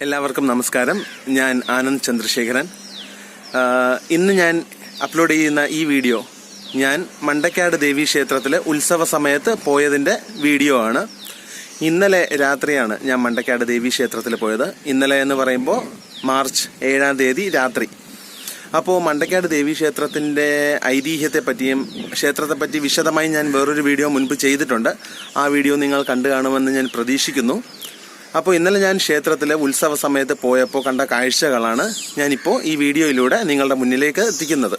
എല്ലാവർക്കും നമസ്കാരം. ഞാൻ ആനന്ദ് ചന്ദ്രശേഖരൻ. ഇന്ന് ഞാൻ അപ്ലോഡ് ചെയ്യുന്ന ഈ വീഡിയോ ഞാൻ മണ്ടക്കാട് ദേവീക്ഷേത്രത്തിലെ ഉത്സവ സമയത്ത് പോയതിൻ്റെ വീഡിയോ ആണ്. ഇന്നലെ രാത്രിയാണ് ഞാൻ മണ്ടക്കാട് ദേവീക്ഷേത്രത്തിൽ പോയത്. ഇന്നലെ എന്ന് പറയുമ്പോൾ മാർച്ച് 7-ാം തീയതി രാത്രി. അപ്പോൾ മണ്ടക്കാട് ദേവീക്ഷേത്രത്തിൻ്റെ ഐതിഹ്യത്തെപ്പറ്റിയും ക്ഷേത്രത്തെപ്പറ്റി വിശദമായി ഞാൻ വേറൊരു വീഡിയോ മുൻപ് ചെയ്തിട്ടുണ്ട്. ആ വീഡിയോ നിങ്ങൾ കണ്ടു കാണുമെന്ന് ഞാൻ പ്രതീക്ഷിക്കുന്നു. അപ്പോൾ ഇന്നലെ ഞാൻ ക്ഷേത്രത്തിലെ ഉത്സവ സമയത്ത് പോയപ്പോൾ കണ്ട കാഴ്ചകളാണ് ഞാനിപ്പോൾ ഈ വീഡിയോയിലൂടെ നിങ്ങളുടെ മുന്നിലേക്ക് എത്തിക്കുന്നത്.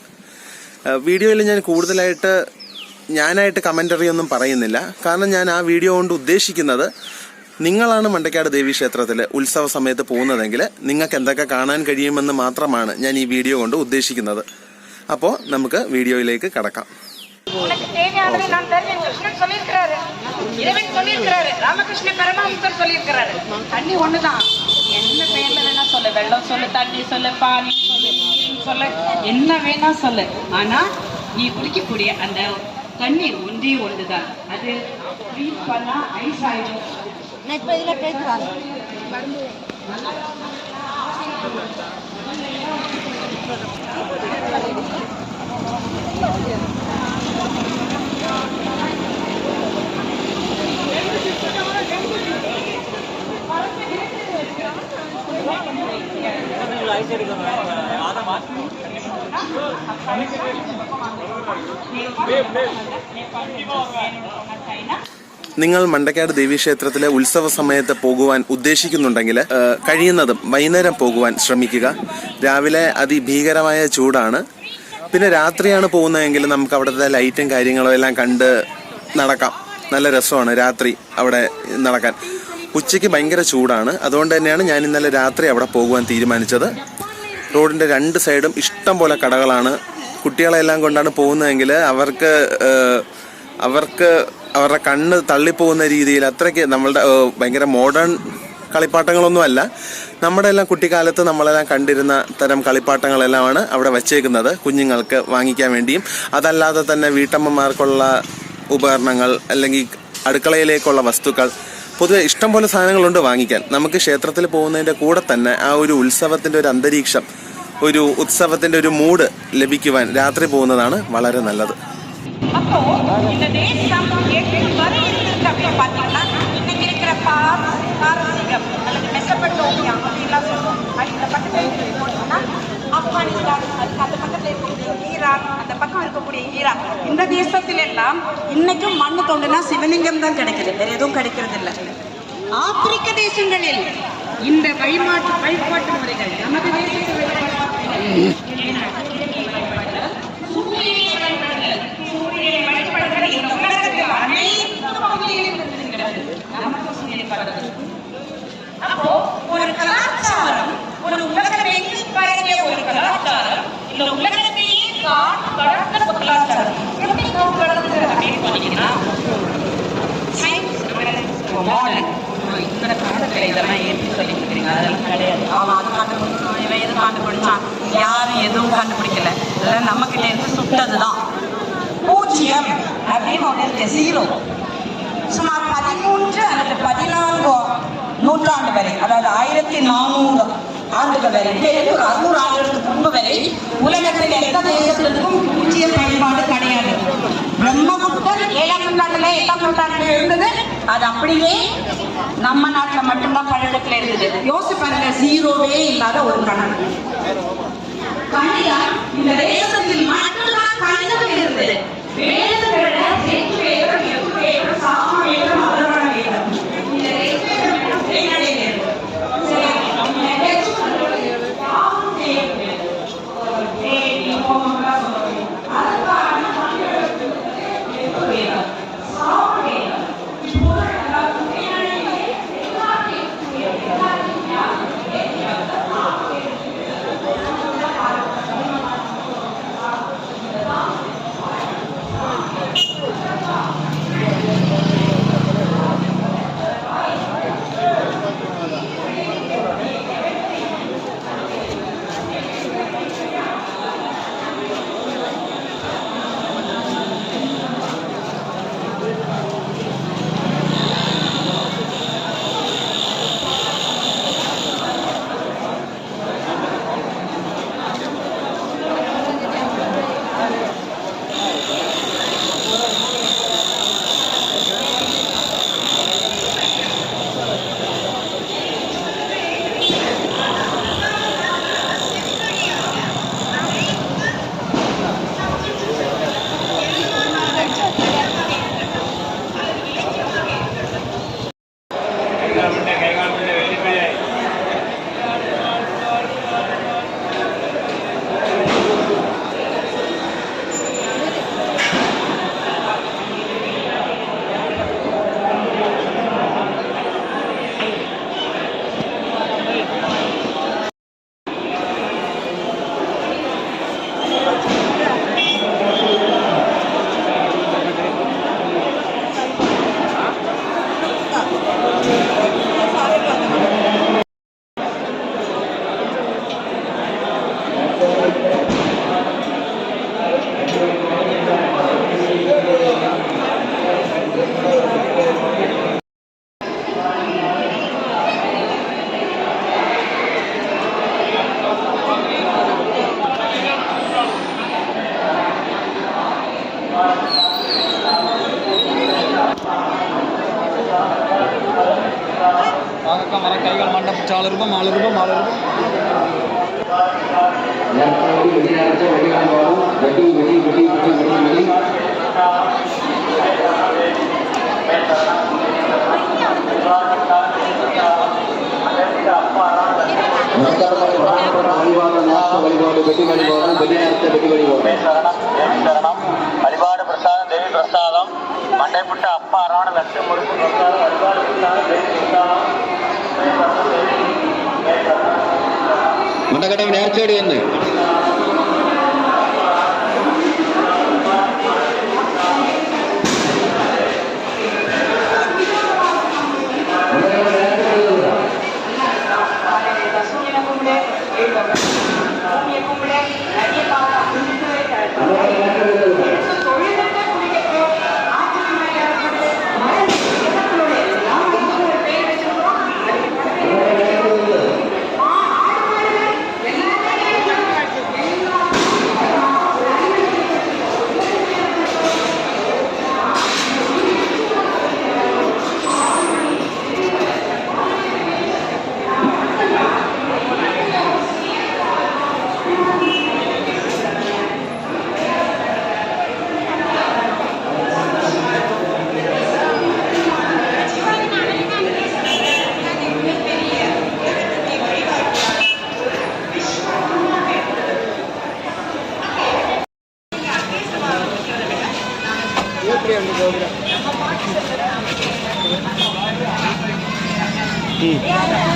വീഡിയോയിൽ ഞാൻ കൂടുതലായിട്ട് ഞാനായിട്ട് കമൻ്ററി ഒന്നും പറയുന്നില്ല. കാരണം ഞാൻ ആ വീഡിയോ കൊണ്ട് ഉദ്ദേശിക്കുന്നത്, നിങ്ങളാണ് മണ്ടക്കാട് ദേവീക്ഷേത്രത്തിൽ ഉത്സവ സമയത്ത് പോകുന്നതെങ്കിൽ നിങ്ങൾക്ക് എന്തൊക്കെ കാണാൻ കഴിയുമെന്ന് മാത്രമാണ് ഞാൻ ഈ വീഡിയോ കൊണ്ട് ഉദ്ദേശിക്കുന്നത്. അപ്പോൾ നമുക്ക് വീഡിയോയിലേക്ക് കടക്കാം. ராமகிருஷ்ண பரமஹம்சர் சொல்லியிருக்கிறாரு, தண்ணி ஒண்ணுதான். என்ன பேர்ல வேணா சொல்லு, வெள்ளம் சொல்லு, தண்ணி சொல்லு, பானி சொல்லு, சொல்ல என்ன வேணா சொல்லு, ஆனா நீ குடிக்கக்கூடிய அந்த தண்ணீர் ஒன்றே ஒன்றுதான். அது ஃப்ரீஸ் பண்ணா ஐஸ் ஆயிடும். நான் இப்ப இதுல பேசுறேன். നിങ്ങൾ മണ്ടക്കാട് ദേവീക്ഷേത്രത്തിലെ ഉത്സവ സമയത്ത് പോകുവാൻ ഉദ്ദേശിക്കുന്നുണ്ടെങ്കിൽ കഴിയുന്നതും വൈകുന്നേരം പോകുവാൻ ശ്രമിക്കുക. രാവിലെ അതിഭീകരമായ ചൂടാണ്. പിന്നെ രാത്രിയാണ് പോകുന്നതെങ്കിൽ നമുക്ക് അവിടുത്തെ ലൈറ്റും കാര്യങ്ങളും എല്ലാം കണ്ട് നടക്കാം. നല്ല രസമാണ് രാത്രി അവിടെ നടക്കാൻ. ഉച്ചയ്ക്ക് ഭയങ്കര ചൂടാണ്. അതുകൊണ്ട് തന്നെയാണ് ഞാൻ ഇന്നലെ രാത്രി അവിടെ പോകുവാൻ തീരുമാനിച്ചത്. റോഡിൻ്റെ രണ്ട് സൈഡും ഇഷ്ടം പോലെ കടകളാണ്. കുട്ടികളെല്ലാം കൊണ്ടാണ് പോകുന്നതെങ്കിൽ അവർക്ക് അവരുടെ കണ്ണ് തള്ളിപ്പോകുന്ന രീതിയിൽ അത്രയ്ക്ക് നമ്മളുടെ ഭയങ്കര മോഡേൺ കളിപ്പാട്ടങ്ങളൊന്നുമല്ല. നമ്മുടെ എല്ലാം കുട്ടിക്കാലത്ത് നമ്മളെല്ലാം കണ്ടിരുന്ന തരം കളിപ്പാട്ടങ്ങളെല്ലാമാണ് അവിടെ വച്ചേക്കുന്നത്, കുഞ്ഞുങ്ങൾക്ക് വാങ്ങിക്കാൻ വേണ്ടിയും. അതല്ലാതെ തന്നെ വീട്ടമ്മമാർക്കുള്ള ഉപകരണങ്ങൾ അല്ലെങ്കിൽ അടുക്കളയിലേക്കുള്ള വസ്തുക്കൾ, പൊതുവെ ഇഷ്ടംപോലെ സാധനങ്ങളുണ്ട് വാങ്ങിക്കാൻ. നമുക്ക് ക്ഷേത്രത്തിൽ പോകുന്നതിൻ്റെ കൂടെ തന്നെ ആ ഒരു ഉത്സവത്തിൻ്റെ ഒരു അന്തരീക്ഷം, ഒരു ഉത്സവത്തിൻ്റെ ഒരു മൂഡ് ലഭിക്കുവാൻ രാത്രി പോകുന്നതാണ് വളരെ നല്ലത്. அப்போ இந்த தேசம் எட்டு வரை இருக்கு அப்படின்னு பார்த்தீங்கன்னா, இன்னைக்கு இருக்கிற பாரசீகம் அல்லது மெசபடோமியா அப்படின்லாம் சொல்லுவோம். இந்த பக்கத்தில் போனீங்கன்னா ஆப்கானிஸ்தான், அதுக்கு அந்த பக்கத்தில் இருக்கக்கூடிய ஈரான், அந்த பக்கம் இருக்கக்கூடிய ஈரான், இந்த தேசத்துல எல்லாம் இன்னைக்கும் மண்ணு தோண்டுனா சிவலிங்கம் தான் கிடைக்குது, வேற எதுவும் கிடைக்கிறது இல்லை. ஆப்பிரிக்க தேசங்களில் இந்த வழிபாட்டு முறைகள் நமது தேசத்தில் அப்போ ஒரு கலாச்சாரம், ஒரு உலகத்தை பரவிய ஒரு கலாச்சாரம், இந்த உலகத்தையே கடந்த கலாச்சாரம் எப்படி கடந்து அப்படின்னு பார்த்தீங்கன்னா, இந்த காலத்துல இதெல்லாம் ஏற்றி சொல்லிட்டு இருக்கீங்க, அதெல்லாம் கிடையாது. அவன் அது கண்டுபிடிச்சான், இவன் எது கண்டுபிடிச்சான், யாரும் எதுவும் கண்டுபிடிக்கல. இதெல்லாம் நம்ம கிட்ட இருந்து சுட்டதுதான். பூஜ்ஜியம் அப்படின்னு ஒன்று இருக்கு, ஜீரோ. சுமார் 13 அல்லது 14 நூற்றாண்டு வரை, அதாவது 1400 ஆண்டுகள் வரை, ஒரு 600 ஆண்டுகளுக்கு முன்பு வரை உலகத்தில் எந்த தேசத்திற்கும் பூஜ்ஜிய பயன்பாடு கிடையாது. பிரம்மகுப்தர் 7ஆம் நூற்றாண்டுல 8ஆம் நூற்றாண்டுல இருந்தது. அது அப்படியே நம்ம நாட்டில் மட்டும்தான் பழக்கத்தில் இருந்தது. யோசிச்சு பாருங்க, ஜீரோவே இல்லாத ஒரு கணக்கு. கணிதம் இந்த தேசத்தில் மட்டும்தான் கணிதம் இருந்தது. கைகள் மண்டபம் சாளருபம் ஆளருபம் ஆளருபம் வழிபாடு பிரசாதம் தேவி பிரசாதம் மண்டைப்புட்ட அப்பா அரான லட்ச முறுப்பு பிரசாதம் வழிபாடு பிரசாதம் தேவி பிரசாதம் മണ്ടകടം നേർച്ചയോട് എന്ന്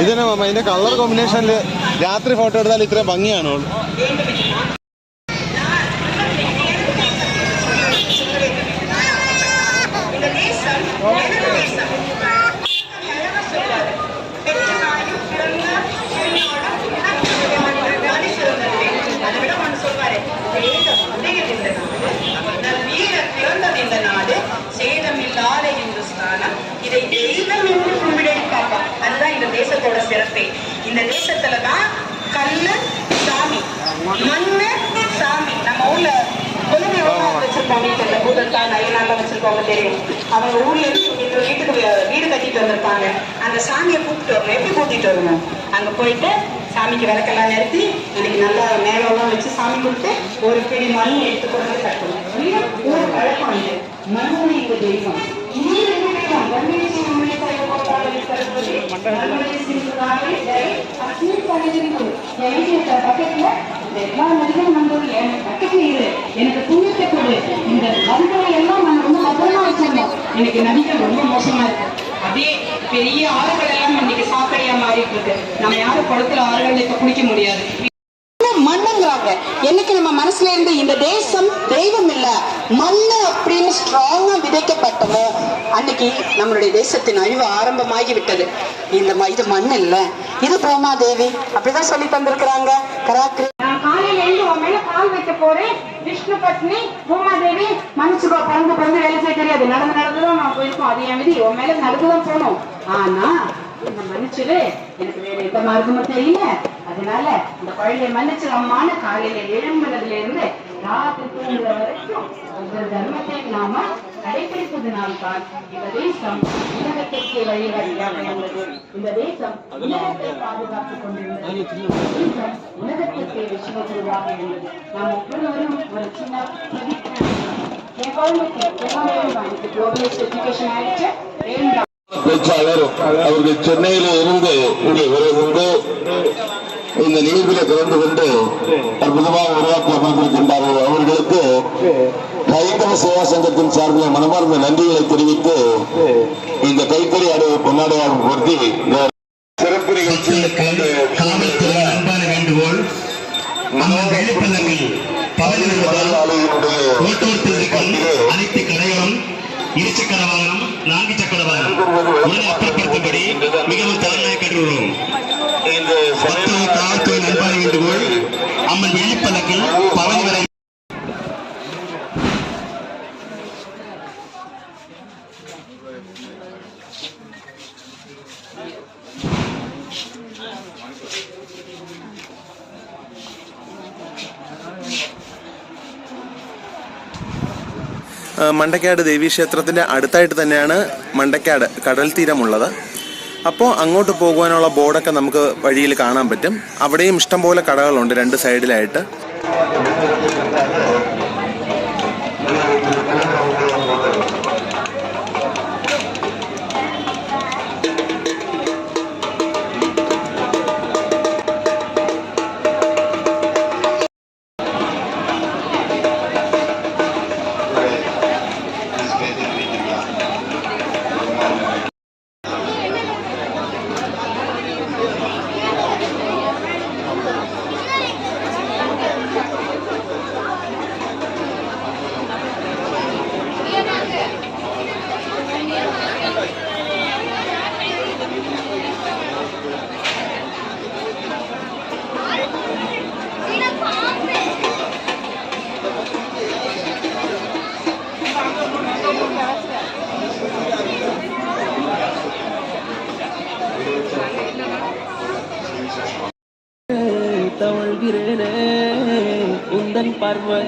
ഇതിന് അതിന്റെ കളർ കോമ്പിനേഷനിൽ രാത്രി ഫോട്ടോ എടുത്താൽ ഇത്രയും ഭംഗിയാണോ? இதை தெய்வம் என்று கும்பிடுப்பாங்க. அதுதான் இந்த தேசத்தோட சிறப்பே. இந்த தேசத்துலதான் கல்லு சாமி, மண்ணு சாமி. நம்ம ஊர்ல குழந்தை வச்சிருக்கோம், வீட்டுல பூதத்தான் நைனால வச்சிருக்கோங்க தெரியும். அவங்க ஊர்ல இருந்து வீட்டுக்கு வீடு கட்டிட்டு வந்திருப்பாங்க. அந்த சாமியை கூப்பிட்டு வரணும். எப்படி கூட்டிட்டு வரணும்? அங்க போயிட்டு சாமிக்கு விளக்கெல்லாம் நிறுத்தி இன்னைக்கு நல்லா மேலெல்லாம் வச்சு சாமி கொடுத்து ஒரு பிடி மண் எடுத்துக்கொண்டு கட்டணும். ஒரு பழக்கம் இது. மண்ணு இந்த தெய்வம். எனக்கு புண்ணியத்தை கொடு. இந்த மருந்துகளை எல்லாம் நான் ரொம்ப பத்திரமா வச்சிருந்தோம். எனக்கு நதிகள் ரொம்ப மோசமா இருக்கு. அப்படியே பெரிய ஆறுகள் எல்லாம் இன்னைக்கு சாக்கடையா மாறிட்டு இருக்கு. நம்ம யாரும் குளத்துல ஆறுகள் இப்ப குளிக்க முடியாது. மண்ணுங்கிறாங்க. என்னைக்கு நம்ம மனசுல இருந்து இந்த தேசம் தெய்வம் இல்ல மண்ணு அப்படின்னு ஸ்ட்ராங்கா விதைக்கப்பட்டமோ அன்னைக்கு நம்மளுடைய தேசத்தின் அழிவு ஆரம்பமாகி விட்டது. இது மண் இல்ல, இது பூமாதேவி அப்படிதான் சொல்லி தந்திருக்கிறாங்க. கராக்கு நான் காலையில இருந்து உன் மேல கால் வைக்க போறேன். விஷ்ணு பத்னி பூமாதேவி மனுச்சுக்கோ, பிறந்து வேலை செய்ய தெரியாது. நடந்துதான் நான் போயிருக்கோம். அது என் விதி. உன் மேல நடந்துதான் போனோம். ஆனா இந்த மன்னிச்சுடு, எனக்கு வேற எந்த மார்க்கமும் தெரியல. அதனால இந்த குழந்தைய மன்னிச்சு அம்மான காலையில எழும்புறதுல இருந்து ராத்திரி தூங்குற வரைக்கும் ஒவ்வொரு தர்மத்தை நாம கடைபிடிப்பதனால்தான் இந்த தேசம் உலகத்திற்கு வழிகாட்டியாக உள்ளது. இந்த தேசம் உலகத்தை பாதுகாத்துக் கொண்டிருந்தது. உலகத்திற்கு விஸ்வகுருவாக இருந்தது. நாம் ஒவ்வொருவரும் ஒரு சின்ன என் குழந்தைக்கு எல்லாமே குளோபலைஸ்ட் எஜுகேஷன் ஆயிடுச்சு. பேச்சாளர் அவர்கள் சென்னையில இருந்து இங்கே வருகின்ற இந்த நிகழ்வில் கலந்து கொண்டு அற்புதமாக உருவாக்கி அமர்ந்திருக்கின்றார்கள். அவர்களுக்கு கைத்தறி சேவா சங்கத்தின் சார்பில் மனமார்ந்த நன்றிகளை தெரிவித்து இந்த கைத்தறி அடைய பொன்னாடையாக பொருத்தி சிறப்பு நிகழ்ச்சியில் காவல்துறை அன்பான வேண்டுகோள். அனைத்து கடைகளும் இருசக்கர வாகனம் 4 சக்கர வாகனம் உடனே அப்புறப்படுத்தும்படி மிகவும் தாழ்மையாக கேட்டுள்ளோம். காவல்துறை அன்பான வேண்டுகோள். அம்மன் வெள்ளிப்பல்லக்கில் பவனி வரை മണ്ടക്കാട് ദേവീക്ഷേത്രത്തിൻ്റെ അടുത്തായിട്ട് തന്നെയാണ് മണ്ടക്കാട് കടൽ തീരമുള്ളത്. അപ്പോൾ അങ്ങോട്ട് പോകുവാനുള്ള ബോർഡൊക്കെ നമുക്ക് വഴിയിൽ കാണാൻ പറ്റും. അവിടെയും ഇഷ്ടംപോലെ കടകളുണ്ട് 2 സൈഡിലായിട്ട്. தவழ்கிறேனே உந்தன் பார்வை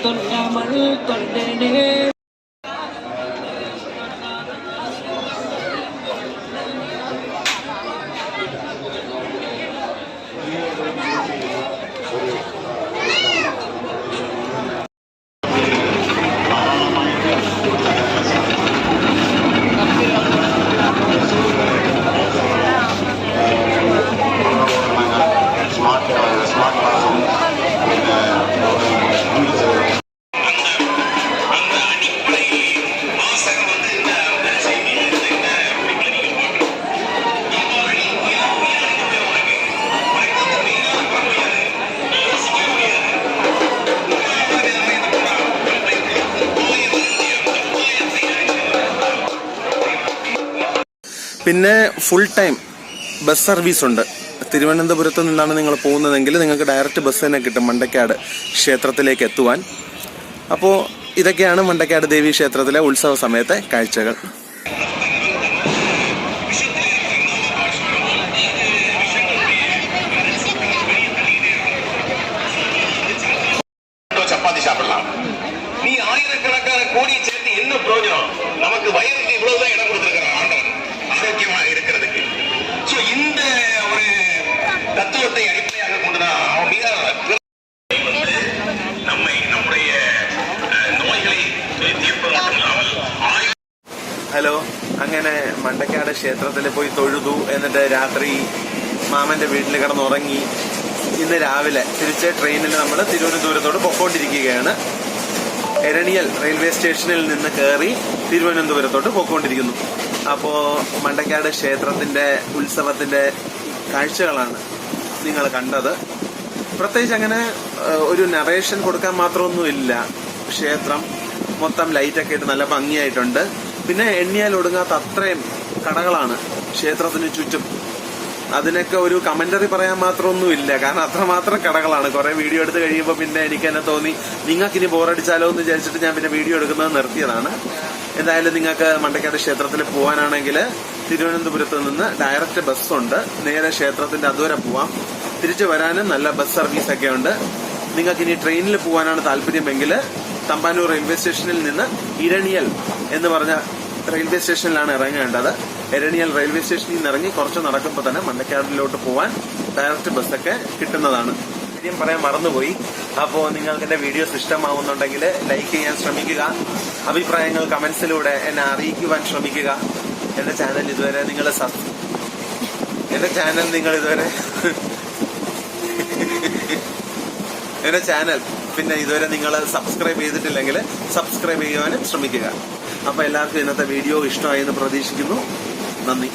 தொல்லாமல் கொண்டேனே. പിന്നെ ഫുൾ ടൈം ബസ് സർവീസ് ഉണ്ട്. തിരുവനന്തപുരത്ത് നിന്നാണ് നിങ്ങൾ പോകുന്നതെങ്കിൽ നിങ്ങൾക്ക് ഡയറക്റ്റ് ബസ് തന്നെ കിട്ടും മണ്ടക്കാട് ക്ഷേത്രത്തിലേക്ക് എത്തുവാൻ. അപ്പോൾ ഇതൊക്കെയാണ് മണ്ടക്കാട് ദേവി ക്ഷേത്രത്തിലെ ഉത്സവ സമയത്തെ കാഴ്ചകൾ. சப்பாத்தி சாப்பிடலாம். நீ ஆயிரக்கணக்கான கோடி சேர்த்து என்ன பிரயோஜனம்? நமக்கு வயதுக்கு இவ்வளவுதான் இடம் கொடுத்திருக்கிறான் ஆண்டவன் ஆரோக்கியமாக இருக்கிறதுக்கு. சோ இந்த ஒரு தத்துவத்தை அடிப்படையாக கொண்டுதான் அவன் மிக நம்முடைய நோய்களை தீர்ப்பது மட்டுமில்லாமல். ഹലോ, അങ്ങനെ മണ്ടക്കാട് ക്ഷേത്രത്തിൽ പോയി തൊഴുതു. എന്നിട്ട് രാത്രി മാമന്റെ വീട്ടിൽ കിടന്നുറങ്ങി. ഇന്ന് രാവിലെ തിരിച്ച് ട്രെയിനിൽ നമ്മൾ തിരുവനന്തപുരത്തോട് പൊക്കോണ്ടിരിക്കുകയാണ്. എരണിയൽ റെയിൽവേ സ്റ്റേഷനിൽ നിന്ന് കയറി തിരുവനന്തപുരത്തോട്ട് പൊക്കോണ്ടിരിക്കുന്നു. അപ്പോൾ മണ്ടക്കാട് ക്ഷേത്രത്തിന്റെ ഉത്സവത്തിന്റെ കാഴ്ചകളാണ് നിങ്ങൾ കണ്ടത്. പ്രത്യേകിച്ച് അങ്ങനെ ഒരു നറേഷൻ കൊടുക്കാൻ മാത്രമൊന്നുമില്ല. ക്ഷേത്രം മൊത്തം ലൈറ്റൊക്കെ ഇട്ട് നല്ല ഭംഗിയായിട്ടുണ്ട്. പിന്നെ എണ്ണിയാൽ ഒടുങ്ങാത്ത അത്രയും കടകളാണ് ക്ഷേത്രത്തിന് ചുറ്റും. അതിനൊക്കെ ഒരു കമന്ററി പറയാൻ മാത്രമൊന്നുമില്ല, കാരണം അത്രമാത്രം കടകളാണ്. കുറെ വീഡിയോ എടുത്ത് കഴിയുമ്പോൾ പിന്നെ എനിക്ക് തന്നെ തോന്നി നിങ്ങൾക്കിനി ബോറടിച്ചാലോ എന്ന് വിചാരിച്ചിട്ട് ഞാൻ പിന്നെ വീഡിയോ എടുക്കുന്നത് നിർത്തിയതാണ്. എന്തായാലും നിങ്ങൾക്ക് മണ്ടക്കാട് ക്ഷേത്രത്തിൽ പോകാനാണെങ്കിൽ തിരുവനന്തപുരത്ത് നിന്ന് ഡയറക്റ്റ് ബസ്സുണ്ട്. നേരെ ക്ഷേത്രത്തിന്റെ അതുവരെ പോവാം. തിരിച്ചു വരാനും നല്ല ബസ് സർവീസൊക്കെ ഉണ്ട്. നിങ്ങൾക്കിനി ട്രെയിനിൽ പോകാനാണ് താല്പര്യമെങ്കിൽ തമ്പാനൂർ റെയിൽവേ സ്റ്റേഷനിൽ നിന്ന് ഇരണിയൽ എന്ന് പറഞ്ഞ റെയിൽവേ സ്റ്റേഷനിലാണ് ഇറങ്ങേണ്ടത്. എരണിയൽ റെയിൽവേ സ്റ്റേഷനിൽ നിന്ന് ഇറങ്ങി കുറച്ച് നടക്കുമ്പോൾ തന്നെ മണ്ടക്കാടിലോട്ട് പോകാൻ ഡയറക്റ്റ് ബസ്സൊക്കെ കിട്ടുന്നതാണ്. കാര്യം പറയാൻ മറന്നുപോയി. അപ്പോൾ നിങ്ങൾക്ക് എന്റെ വീഡിയോസ് ഇഷ്ടമാവുന്നുണ്ടെങ്കിൽ ലൈക്ക് ചെയ്യാൻ ശ്രമിക്കുക, അഭിപ്രായങ്ങൾ കമന്റ്സിലൂടെ എന്നെ അറിയിക്കുവാൻ ശ്രമിക്കുക. എന്റെ ചാനൽ ഇതുവരെ നിങ്ങൾ എന്റെ ചാനൽ പിന്നെ ഇതുവരെ നിങ്ങൾ സബ്സ്ക്രൈബ് ചെയ്തിട്ടില്ലെങ്കിൽ സബ്സ്ക്രൈബ് ചെയ്യുവാനും ശ്രമിക്കുക. അപ്പൊ എല്ലാവർക്കും ഇന്നത്തെ വീഡിയോ ഇഷ്ടമായി എന്ന് പ്രതീക്ഷിക്കുന്നു. നന്ദി.